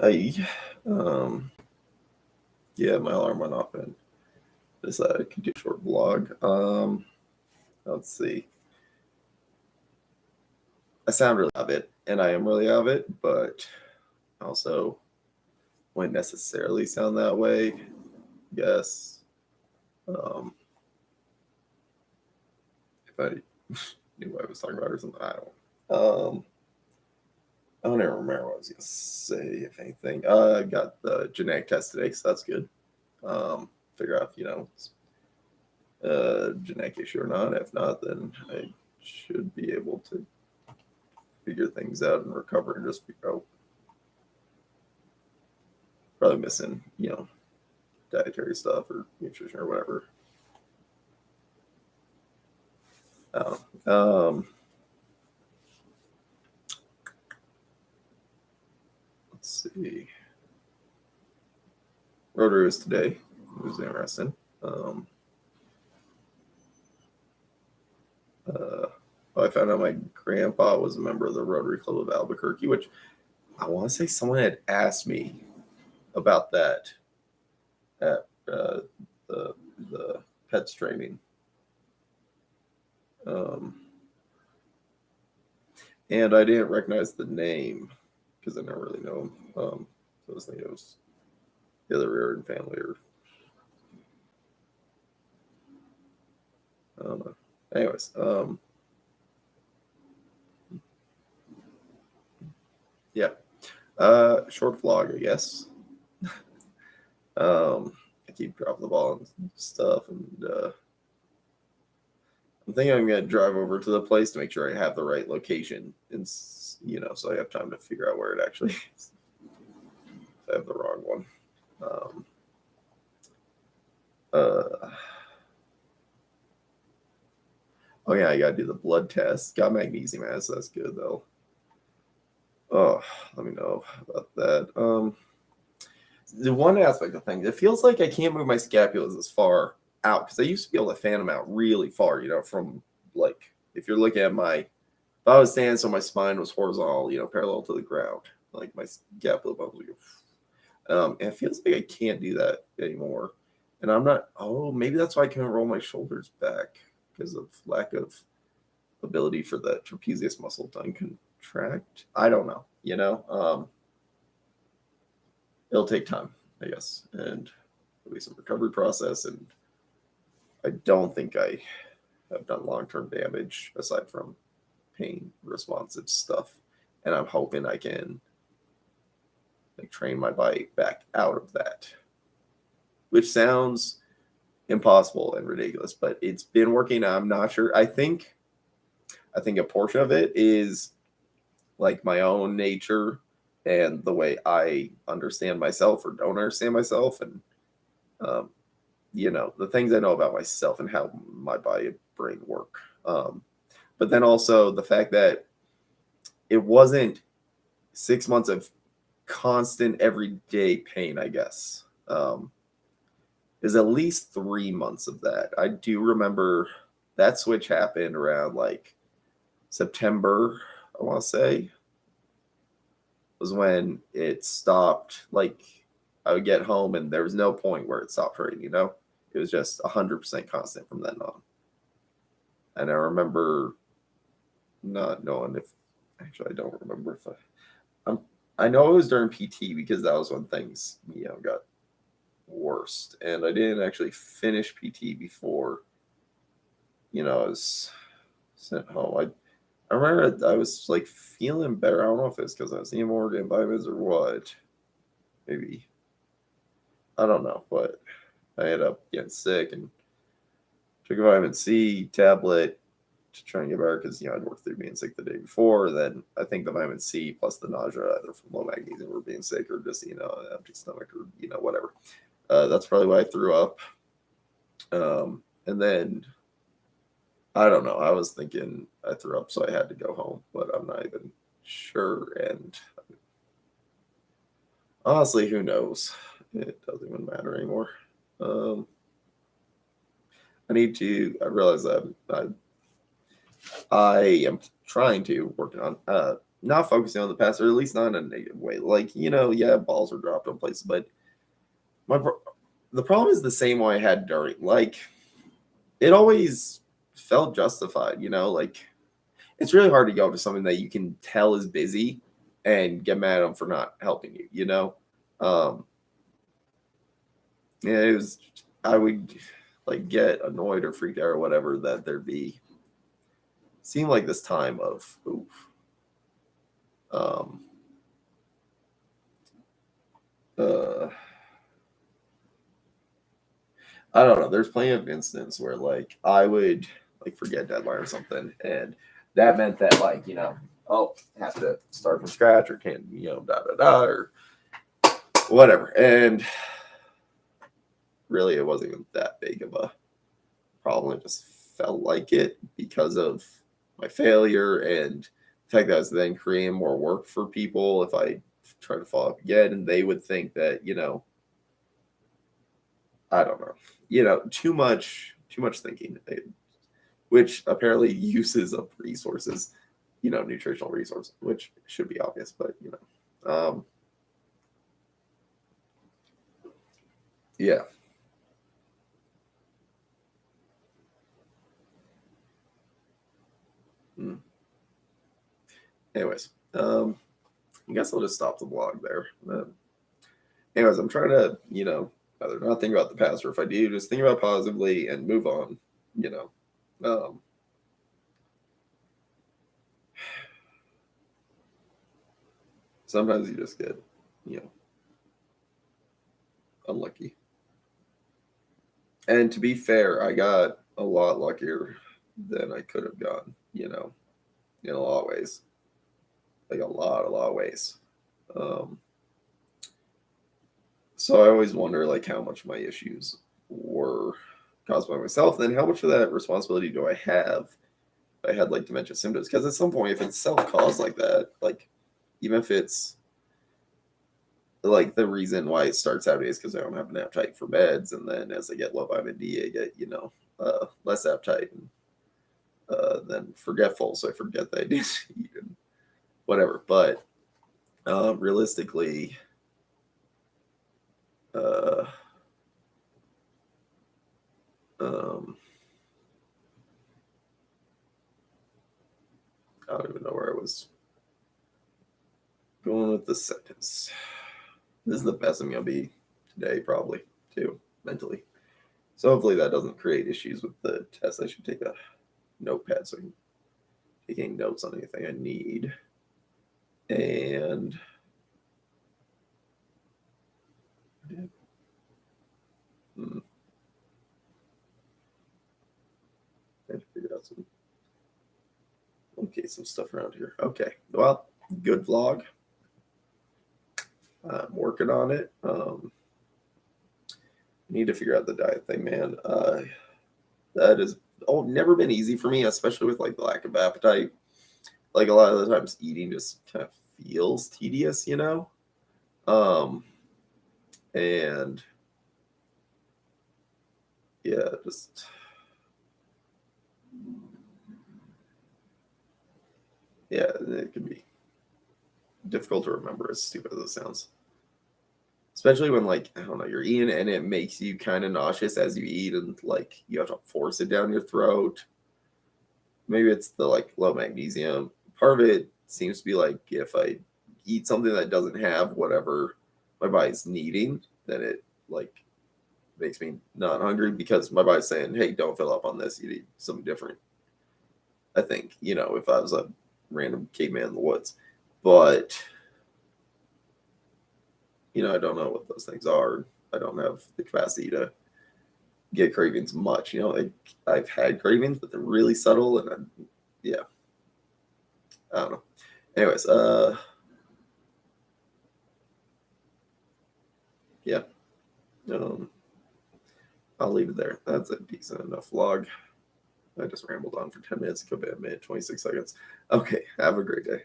I yeah, my alarm went off and decided I could do a short vlog. Let's see. I sound really out of it, and I am really out of it, but also wouldn't necessarily sound that way. Yes. Um, if I knew what I was talking about or something, I don't. I don't even remember what I was gonna say. If anything, I got the genetic test today, so that's good. Figure out if it's a genetic issue or not. If not, then I should be able to figure things out and recover and just figure out probably missing, dietary stuff or nutrition or whatever. Um, let's see. Rotary was today. It was interesting. Um, I found out my grandpa was a member of the Rotary Club of Albuquerque, which I want to say someone had asked me about that at the the pets training. Um, and I didn't recognize the name because I never really know him. So I was thinking it was the other Reardon family, or I don't know. Anyways, yeah. Short vlog, I guess. I keep dropping the ball and stuff, and I'm thinking I'm gonna drive over to the place to make sure I have the right location, and so I have time to figure out where it actually is. If I have the wrong one. Um, uh, oh yeah, I gotta do the blood test. Got magnesium as that's good though. Oh, let me know about that. The one aspect of things, it feels like I can't move my scapulas as far out because I used to be able to fan them out really far. From like if you're looking at if I was standing so my spine was horizontal, parallel to the ground, like my scapula bones would go. And it feels like I can't do that anymore. And I'm not. Oh, maybe that's why I can't roll my shoulders back because of lack of ability for the trapezius muscle to contract. I don't know. It'll take time, I guess, and there'll be some recovery process. And I don't think I have done long term damage aside from pain responsive stuff. And I'm hoping I can train my body back out of that, which sounds impossible and ridiculous, but it's been working. I'm not sure. I think a portion of it is like my own nature and the way I understand myself or don't understand myself, and um, the things I know about myself and how my body and brain work. But then also the fact that it wasn't 6 months of constant everyday pain, I guess. Is at least 3 months of that. I do remember that switch happened around like September, I want to say, was when it stopped. Like I would get home and there was no point where it stopped hurting. It was just 100% constant from then on. And I remember not knowing if, actually, I don't remember if I know it was during PT because that was when things, got worst. And I didn't actually finish PT before, I was sent home. I remember I was like feeling better. I don't know if it's because I was eating more vitamins or what. Maybe. I don't know. But I ended up getting sick and took a vitamin C tablet to try and get better because, I'd worked through being sick the day before. Then I think the vitamin C plus the nausea, either from low magnesium or being sick or just, empty stomach or, whatever. That's probably why I threw up. And then I don't know. I was thinking I threw up, so I had to go home, but I'm not even sure. And honestly, who knows? It doesn't even matter anymore. Um, I need to. I realize that I am trying to work on not focusing on the past, or at least not in a negative way. Like, yeah, balls were dropped on places, but the problem is the same way I had during. Like, it always felt justified, like it's really hard to go to something that you can tell is busy and get mad at them for not helping you. Um, yeah, it was, I would like get annoyed or freaked out or whatever that there'd be, seemed like this time of, oof, um, uh, I don't know. There's plenty of instances where like I would like forget deadline or something, and that meant that like oh, have to start from scratch or can't da da da or whatever. And really, it wasn't even that big of a problem. It just felt like it because of my failure and the fact that I was then creating more work for people if I try to follow up again, and they would think that I don't know, too much thinking, which apparently uses of resources, nutritional resources, which should be obvious, but yeah. Mm. Anyways, I guess I'll just stop the vlog there. Anyways, I'm trying to, either not think about the past, or if I do, just think about it positively and move on. You know, um, sometimes you just get, you know, unlucky. And to be fair, I got a lot luckier than I could have gotten. In a lot of ways, like a lot of ways. Um, so I always wonder, like, how much of my issues were caused by myself, then how much of that responsibility do I have? I had like dementia symptoms, because at some point, if it's self-caused like that, like even if it's like the reason why it starts out is because I don't have an appetite for meds, and then as I get low vitamin D, I get less appetite, and then forgetful, so I forget that I did eat and whatever. But realistically, uh, um, I don't even know where I was going with the sentence. This is the best I'm gonna be today, probably too, mentally. So hopefully that doesn't create issues with the test. I should take a notepad so I can taking notes on anything I need. And hmm, I had to figure out some stuff around here. Okay, well, good vlog. I'm working on it. Need to figure out the diet thing, man. That is never been easy for me, especially with like the lack of appetite. Like a lot of the times, eating just kind of feels tedious. Um, and yeah, just yeah, it can be difficult to remember, as stupid as it sounds. Especially when like I don't know, you're eating and it makes you kind of nauseous as you eat, and like you have to force it down your throat. Maybe it's the like low magnesium. Part of it seems to be like if I eat something that doesn't have whatever my body's needing, then it like makes me not hungry because my body's saying, "Hey, don't fill up on this. You need something different." I think if I was a random caveman in the woods, but I don't know what those things are. I don't have the capacity to get cravings much. Like I've had cravings, but they're really subtle, and yeah, I don't know. Anyways, yeah, um, I'll leave it there. That's a decent enough vlog. I just rambled on for 10 minutes. It could be a minute, 26 seconds. Okay, have a great day.